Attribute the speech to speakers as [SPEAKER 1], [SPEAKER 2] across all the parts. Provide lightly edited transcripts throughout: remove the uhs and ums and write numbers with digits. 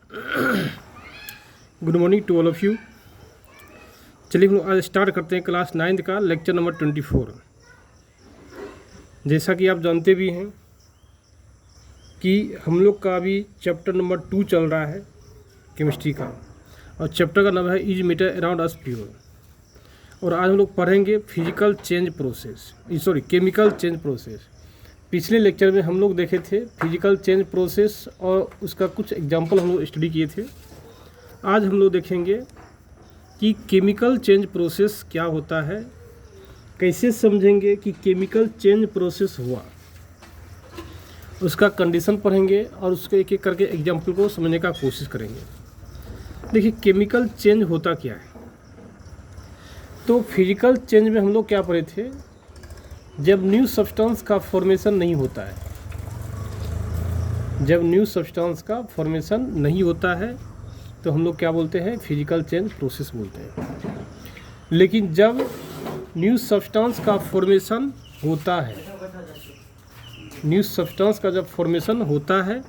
[SPEAKER 1] Good morning to all of you. चलिए हम आज स्टार्ट करते हैं क्लास 9th का लेक्चर नंबर 24। जैसा कि आप जानते भी हैं कि हम लोग का अभी चैप्टर नंबर 2 चल रहा है केमिस्ट्री का, और चैप्टर का नाम है is matter around us pure. और आज हम लोग पढ़ेंगे physical change process, chemical change process. पिछले लेक्चर में हम लोग देखे थे फिजिकल चेंज प्रोसेस और उसका कुछ एग्जांपल हम लोग स्टडी किए थे। आज हम लोग देखेंगे कि केमिकल चेंज प्रोसेस क्या होता है, कैसे समझेंगे कि केमिकल चेंज प्रोसेस हुआ, उसका कंडीशन पढ़ेंगे और उसके एक एक करके एग्जांपल को समझने का कोशिश करेंगे। देखिए केमिकल चेंज होता क्या है। तो फिजिकल चेंज में हम लोग क्या पढ़े थे, जब न्यू सब्सटेंस का फॉर्मेशन नहीं होता है, जब न्यू सब्सटेंस का फॉर्मेशन नहीं होता है तो हम लोग क्या बोलते हैं, फिजिकल चेंज प्रोसेस बोलते हैं। लेकिन जब न्यू सब्सटेंस का फॉर्मेशन होता है, न्यू सब्सटेंस का जब फॉर्मेशन होता है,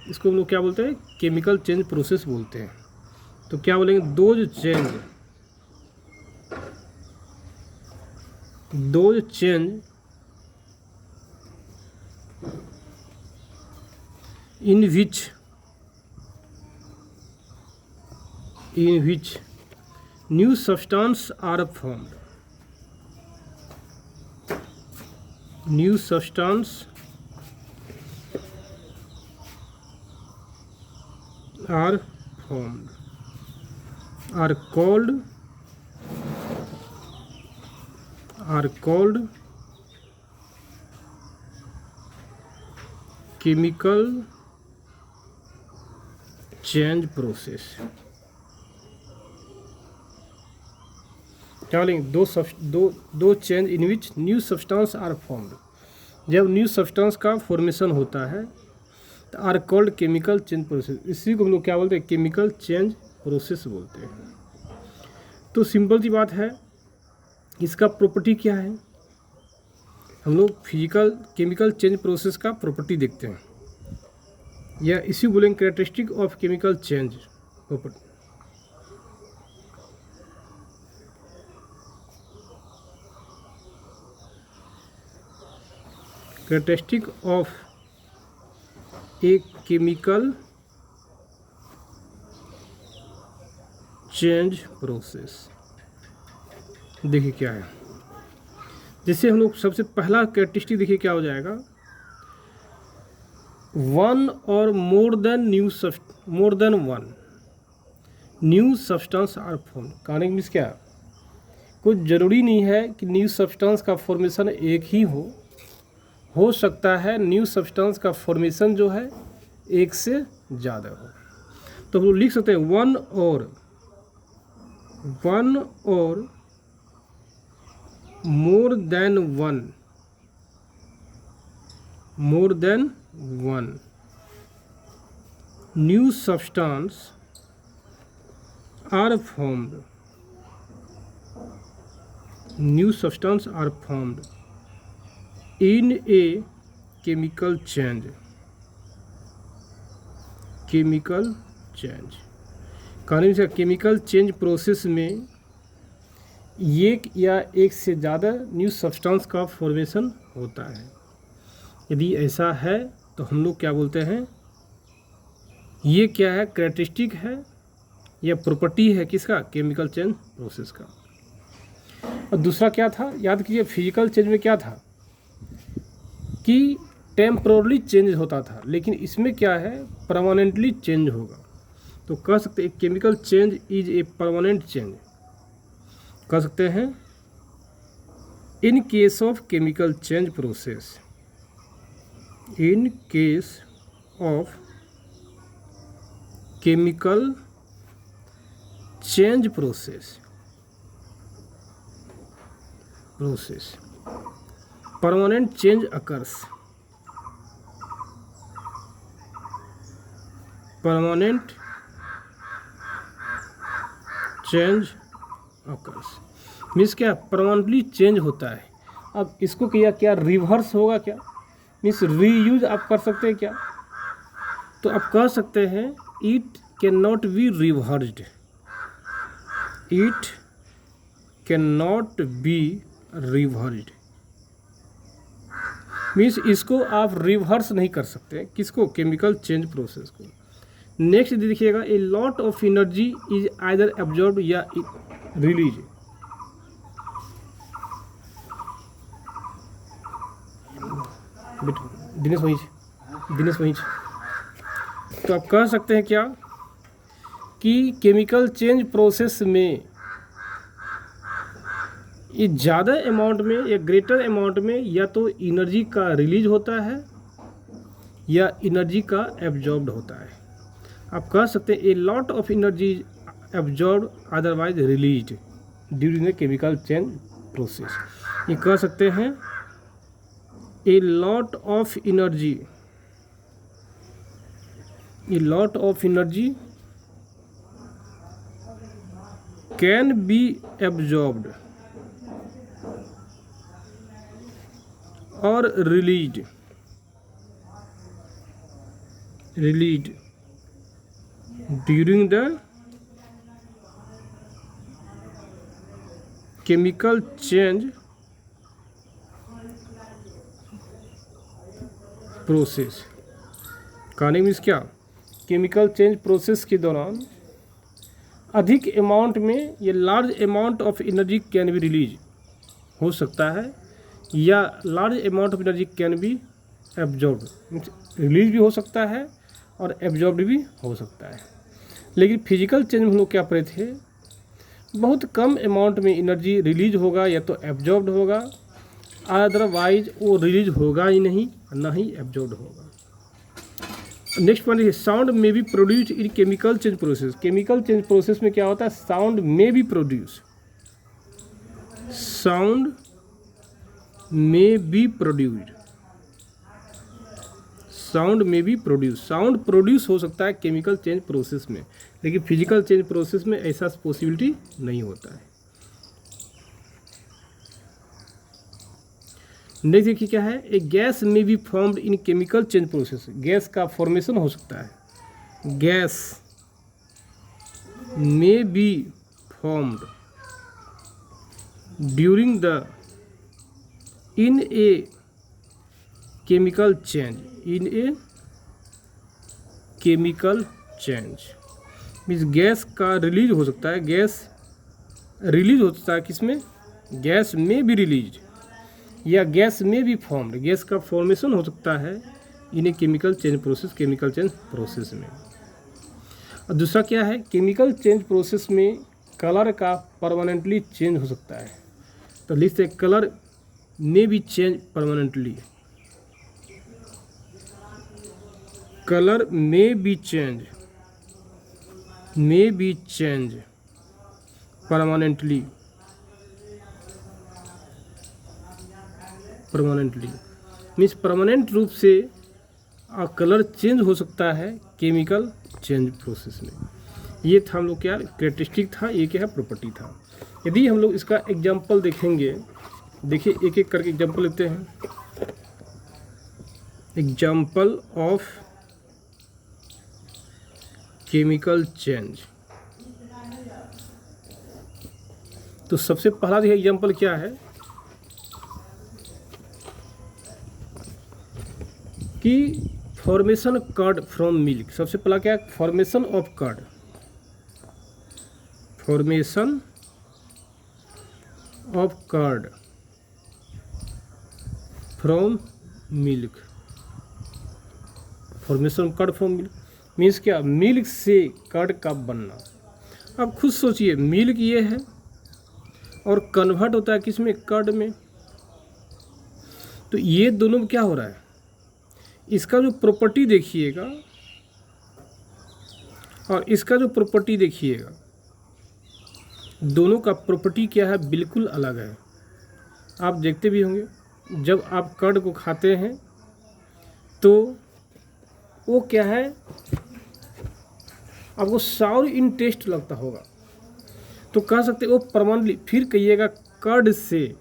[SPEAKER 1] इसको हम लोग क्या बोलते हैं, केमिकल चेंज प्रोसेस बोलते हैं। तो क्या बोलेंगे, those change in which new substance are formed, new substance are formed are called chemical change process. क्या बोलेंगे, दो change in which new substance are formed. जब न्यू सब्सटेंस का फॉर्मेशन होता है तो are called chemical change process. इसी को हम लोग क्या बोलते हैं, केमिकल चेंज प्रोसेस बोलते हैं। तो सिंपल सी बात है, इसका प्रॉपर्टी क्या है। हम लोग केमिकल चेंज प्रोसेस का प्रॉपर्टी देखते हैं, या इसी बोलेंगे characteristic of chemical change property. Characteristic of A chemical change process. देखिए क्या है, जैसे हम लोग सबसे पहला कैरेक्टरिस्टिक देखिए क्या हो जाएगा, वन और more than one new substance are form. कहने मीन्स क्या, कुछ ज़रूरी नहीं है कि न्यू सब्सटेंस का फॉर्मेशन एक ही हो सकता है न्यू सब्सटेंस का फॉर्मेशन जो है एक से ज़्यादा हो। तो हम लोग लिख सकते हैं वन और more than one new substance are formed in a chemical change कहने से केमिकल चेंज प्रोसेस में एक या एक से ज़्यादा न्यू सब्सटेंस का फॉर्मेशन होता है। यदि ऐसा है तो हम लोग क्या बोलते हैं, ये क्या है, कैरेक्टरिस्टिक है या प्रॉपर्टी है किसका, केमिकल चेंज प्रोसेस का। और दूसरा क्या था, याद कीजिए फिजिकल चेंज में क्या था कि टेम्पररी चेंज होता था, लेकिन इसमें क्या है, परमानेंटली चेंज होगा। तो कह सकते हैं chemical change is a permanent change, कह सकते हैं in case of chemical change process, in case of chemical change process permanent change occurs, means क्या, परमानेंटली चेंज होता है। अब इसको क्या रिवर्स होगा, क्या मीन्स रीयूज आप कर सकते हैं क्या, तो आप कह सकते हैं it can not be reversed, it can not be reversed. Means इसको आप रिवर्स नहीं कर सकते। किसको? केमिकल चेंज प्रोसेस को। नेक्स्ट देखिएगा, ए lot of energy is either absorb या रिलीज। दिनेश वहीं। तो आप कह सकते हैं क्या कि केमिकल चेंज प्रोसेस में ये ज़्यादा अमाउंट में या ग्रेटर अमाउंट में या तो एनर्जी का रिलीज होता है या एनर्जी का एब्जॉर्ब्ड होता है। आप कह सकते हैं a lot of energy absorb otherwise release during the chemical change process. ये कह सकते हैं a lot of energy can be absorbed और release during the chemical change process. कहने मीन्स क्या? केमिकल चेंज प्रोसेस के दौरान अधिक अमाउंट में या large amount of energy can be release हो सकता है या large amount of energy can be absorb, release भी हो सकता है और एब्जॉर्ब भी हो सकता है। लेकिन फिजिकल चेंज में हम लोग क्या पढ़े थे? बहुत कम अमाउंट में एनर्जी रिलीज होगा या तो एब्जॉर्ब होगा, अदरवाइज वो रिलीज होगा ही नहीं, ना ही एब्जॉर्ब होगा। नेक्स्ट पॉइंट है, साउंड में B produce in chemical change process. Chemical change process में क्या होता है? साउंड में बी प्रोड्यूस, साउंड में बी प्रोड्यूस्ड, साउंड में बी प्रोड्यूस। साउंड प्रोड्यूस हो सकता है केमिकल चेंज प्रोसेस में, लेकिन फिजिकल चेंज प्रोसेस में ऐसा पॉसिबिलिटी नहीं होता है। नेक्स्ट देखिए क्या है, ए गैस में be formed in chemical change process. Gas का फॉर्मेशन हो सकता है, गैस में be formed during the in a chemical change, in a chemical change means gas का रिलीज हो सकता है, गैस रिलीज हो सकता है किसमें? गैस में भी रिलीज या गैस में भी फॉर्म्ड, गैस का फॉर्मेशन हो सकता है in a chemical change process, chemical change process में। और दूसरा क्या है, केमिकल चेंज प्रोसेस में कलर का परमानेंटली चेंज हो सकता है। तो लिखते हैं कलर में भी चेंज परमानेंटली, कलर में बी चेंज परमानेंटली मीन्स परमानेंट रूप से कलर चेंज हो सकता है केमिकल चेंज प्रोसेस में। ये था हम लोग क्या कैरेक्टरिस्टिक था, ये क्या है प्रॉपर्टी था। यदि हम लोग इसका एग्जाम्पल देखेंगे, देखिए एक एक करके एग्जाम्पल लेते हैं। Example of chemical change. तो सबसे पहला देखिए एग्जाम्पल क्या है कि फॉर्मेशन कर्ड फ्रॉम मिल्क। सबसे पहला क्या है, formation of curd, formation of curd from milk, formation curd from milk means क्या, मिल्क से कर्ड का बनना। अब खुद सोचिए, मिल्क ये है और कन्वर्ट होता है किसमें, कर्ड में। तो ये दोनों में क्या हो रहा है, इसका जो प्रॉपर्टी देखिएगा और इसका जो प्रॉपर्टी देखिएगा, दोनों का प्रॉपर्टी क्या है, बिल्कुल अलग है। आप देखते भी होंगे जब आप कर्ड को खाते हैं तो वो क्या है, आपको साउर इन टेस्ट लगता होगा। तो कह सकते वो परमानेंटली, फिर कहिएगा कर्ड से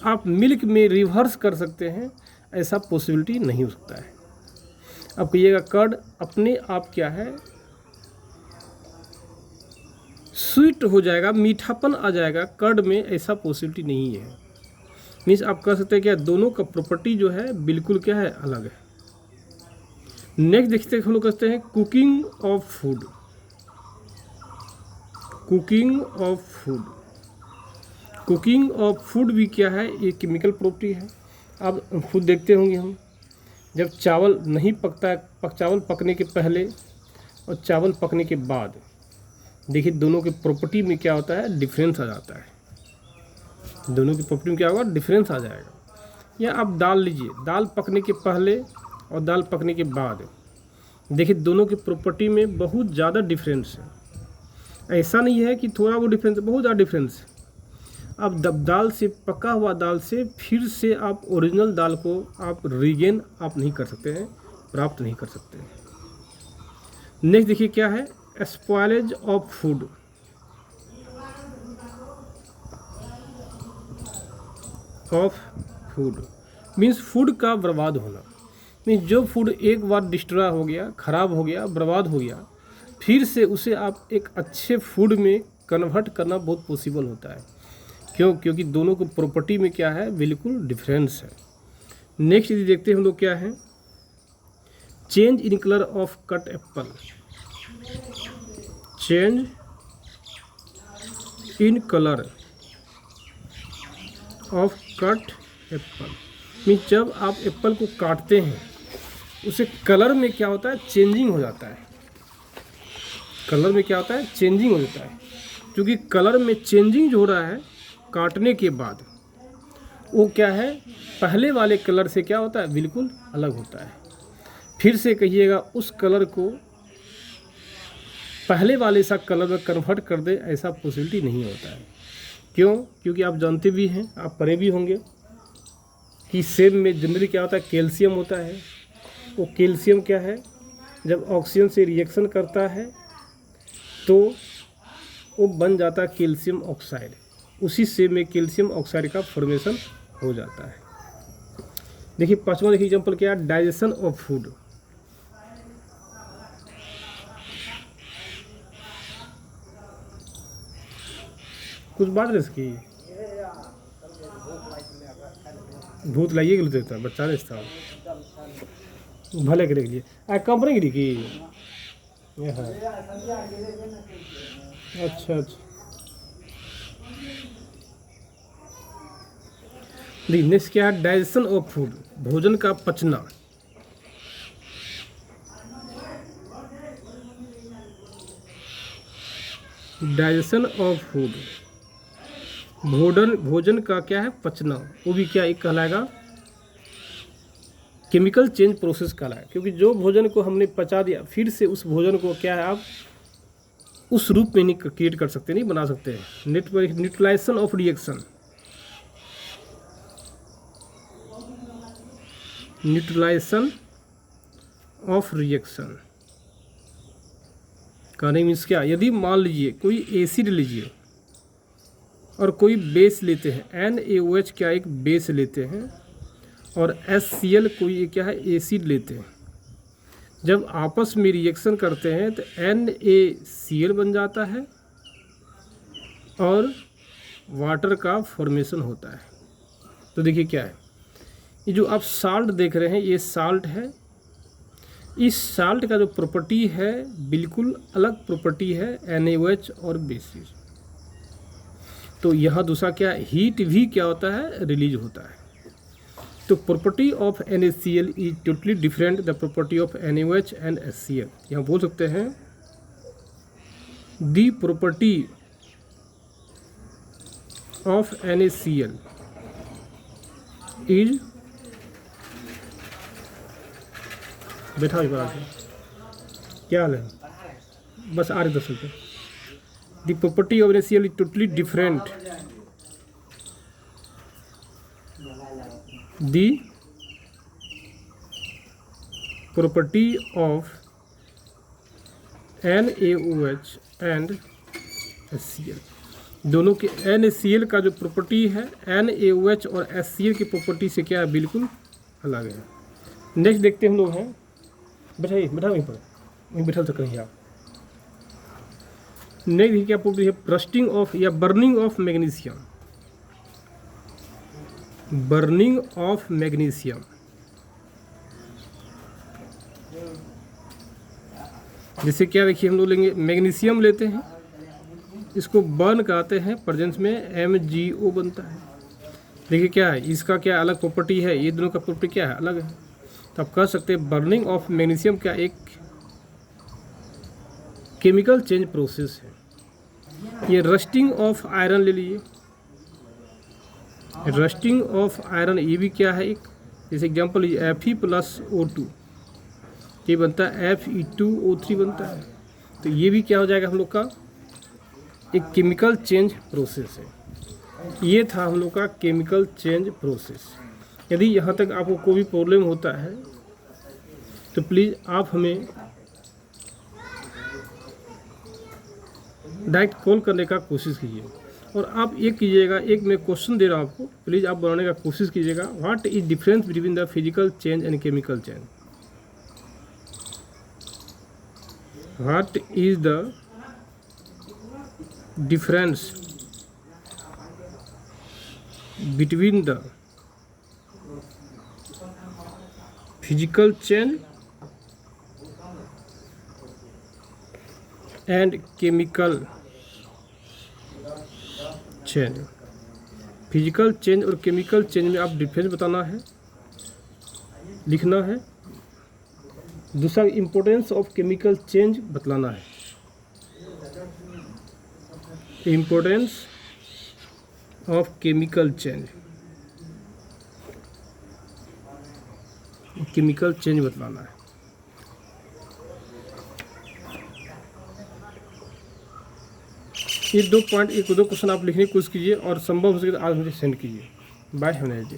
[SPEAKER 1] आप मिल्क में रिवर्स कर सकते हैं, ऐसा पॉसिबिलिटी नहीं हो सकता है। अब कहिएगा कर्ड अपने आप क्या है, स्वीट हो जाएगा, मीठापन आ जाएगा कर्ड में, ऐसा पॉसिबिलिटी नहीं है। मीन्स आप कह सकते हैं क्या दोनों का प्रॉपर्टी जो है बिल्कुल क्या है, अलग है। नेक्स्ट देखते हैं हम लोग कहते हैं cooking of food. Cooking of food, cooking of food भी क्या है, ये केमिकल प्रॉपर्टी है। अब खुद देखते होंगे हम, जब चावल नहीं पकता है, चावल पकने के पहले और चावल पकने के बाद, देखिए दोनों के प्रॉपर्टी में क्या होता है, डिफरेंस आ जाता है। दोनों की प्रॉपर्टी में क्या होगा, डिफरेंस आ जाएगा। या आप दाल लीजिए, दाल पकने के पहले और दाल पकने के बाद, देखिए दोनों की प्रॉपर्टी में बहुत ज़्यादा डिफरेंस है। ऐसा नहीं है कि थोड़ा वो डिफरेंस, बहुत ज़्यादा डिफरेंस है। अब दाल से, पका हुआ दाल से फिर से आप ओरिजिनल दाल को आप रीगेन आप नहीं कर सकते हैं, प्राप्त नहीं कर सकते हैं। नेक्स्ट देखिए क्या है, spoilage of food. Of food means food का बर्बाद होना। मीन्स जो फूड एक बार डिस्ट्रॉय हो गया, ख़राब हो गया, बर्बाद हो गया, फिर से उसे आप एक अच्छे फूड में कन्वर्ट करना बहुत पॉसिबल होता है। क्यों? क्योंकि दोनों को प्रॉपर्टी में क्या है, बिल्कुल डिफरेंस है। नेक्स्ट यदि देखते हैं हम लोग क्या है, change in colour of cut Apple. Change in colour of cut Apple means जब आप एप्पल को काटते हैं उसे कलर में क्या होता है, चेंजिंग हो जाता है। कलर में क्या होता है, चेंजिंग हो जाता है। क्योंकि कलर में चेंजिंग जो हो रहा है काटने के बाद, वो क्या है, पहले वाले कलर से क्या होता है, बिल्कुल अलग होता है। फिर से कहिएगा उस कलर को पहले वाले सा कलर में कन्वर्ट कर दे, ऐसा पॉसिबिलिटी नहीं होता है। क्यों? क्योंकि आप जानते भी हैं, आप पढ़े भी होंगे कि सेब में जनरली क्या होता है, कैल्शियम होता है। वो कैल्शियम क्या है, जब ऑक्सीजन से रिएक्शन करता है तो वो बन जाता है कैल्शियम ऑक्साइड। उसी सेब में कैल्शियम ऑक्साइड का फॉर्मेशन हो जाता है। देखिए पांचवा देखिए एग्जाम्पल क्या है, डाइजेशन ऑफ फूड। कुछ बात नहीं इसकी, भूत लाइए के लिए था बच्चा था भले के लिए कंपनी गिरी की। अच्छा अच्छा, नेक्स्ट क्या है, डाइजेशन ऑफ फूड, भोजन का पचना। डाइजेशन ऑफ फूड, भोजन का क्या है, पचना, वो भी क्या एक कहलाएगा, केमिकल चेंज प्रोसेस कहलाएगा। क्योंकि जो भोजन को हमने पचा दिया, फिर से उस भोजन को क्या है, आप उस रूप में नहीं क्रिएट कर सकते, नहीं बना सकते हैं। Neutralization of reaction, neutralization of reaction कहने मीन्स क्या, यदि मान लीजिए कोई एसिड लीजिए और कोई बेस लेते हैं, NaOH क्या एक बेस लेते हैं, और HCl कोई क्या है, एसिड लेते हैं। जब आपस में रिएक्शन करते हैं तो NaCl बन जाता है और वाटर का फॉर्मेशन होता है। तो देखिए क्या है, ये जो आप साल्ट देख रहे हैं, ये साल्ट है। इस साल्ट का जो प्रॉपर्टी है बिल्कुल अलग प्रॉपर्टी है NaOH और बेसिस। तो यहाँ दूसरा क्या, हीट भी क्या होता है, रिलीज होता है। तो property of NaCl is totally different the property of NaOH and HCl। यहाँ बोल सकते हैं the property of NaCl is, बैठा क्या हाल है, बस आ रहे 10 रुपये। The property of NaCl is totally different. The property of NaOH and HCl, दोनों के NaCl का जो प्रॉपर्टी है NaOH और HCl की प्रॉपर्टी से क्या है, बिल्कुल अलग है। नेक्स्ट देखते हम लोग हैं, बैठा वहीं पर, वहीं बैठा तो कहीं आप। नेक्स्ट क्या प्रॉपर्टी है, रस्टिंग ऑफ या burning of magnesium. Burning of magnesium, जैसे क्या देखिए, हम लोग लेंगे मैग्नीशियम लेते हैं, इसको बर्न कराते हैं, प्रेजेंस में MgO बनता है। देखिए क्या है, इसका क्या अलग प्रॉपर्टी है, ये दोनों का प्रॉपर्टी क्या है, अलग है। तो आप कह सकते हैं बर्निंग ऑफ मैग्नीशियम क्या एक केमिकल चेंज प्रोसेस है। ये रस्टिंग ऑफ आयरन ले लीजिए, रस्टिंग ऑफ आयरन ये भी क्या है एक, जैसे एग्जांपल Fe+O2, ये बनता है Fe2O3 बनता है। तो ये भी क्या हो जाएगा हम लोग का एक केमिकल चेंज प्रोसेस है। ये था हम लोग का केमिकल चेंज प्रोसेस। यदि यहाँ तक आपको कोई भी प्रॉब्लम होता है तो प्लीज़ आप हमें डायरेक्ट कॉल करने का कोशिश कीजिए। और आप ये कीजिएगा, एक मैं क्वेश्चन दे रहा हूँ आपको, प्लीज़ आप बनाने का कोशिश कीजिएगा। What is difference between the physical change and chemical change? What is the difference between the physical change and chemical change? Physical change और केमिकल चेंज में आप डिफरेंस बताना है, लिखना है। दूसरा इम्पोर्टेंस ऑफ केमिकल चेंज बतलाना है, importance of chemical change, chemical change बतलाना है। ये 2 पॉइंट, 1-2 क्वेश्चन आप लिखने की कोशिश कीजिए और संभव हो सके तो आज मुझे सेंड कीजिए। Bye, have a nice day.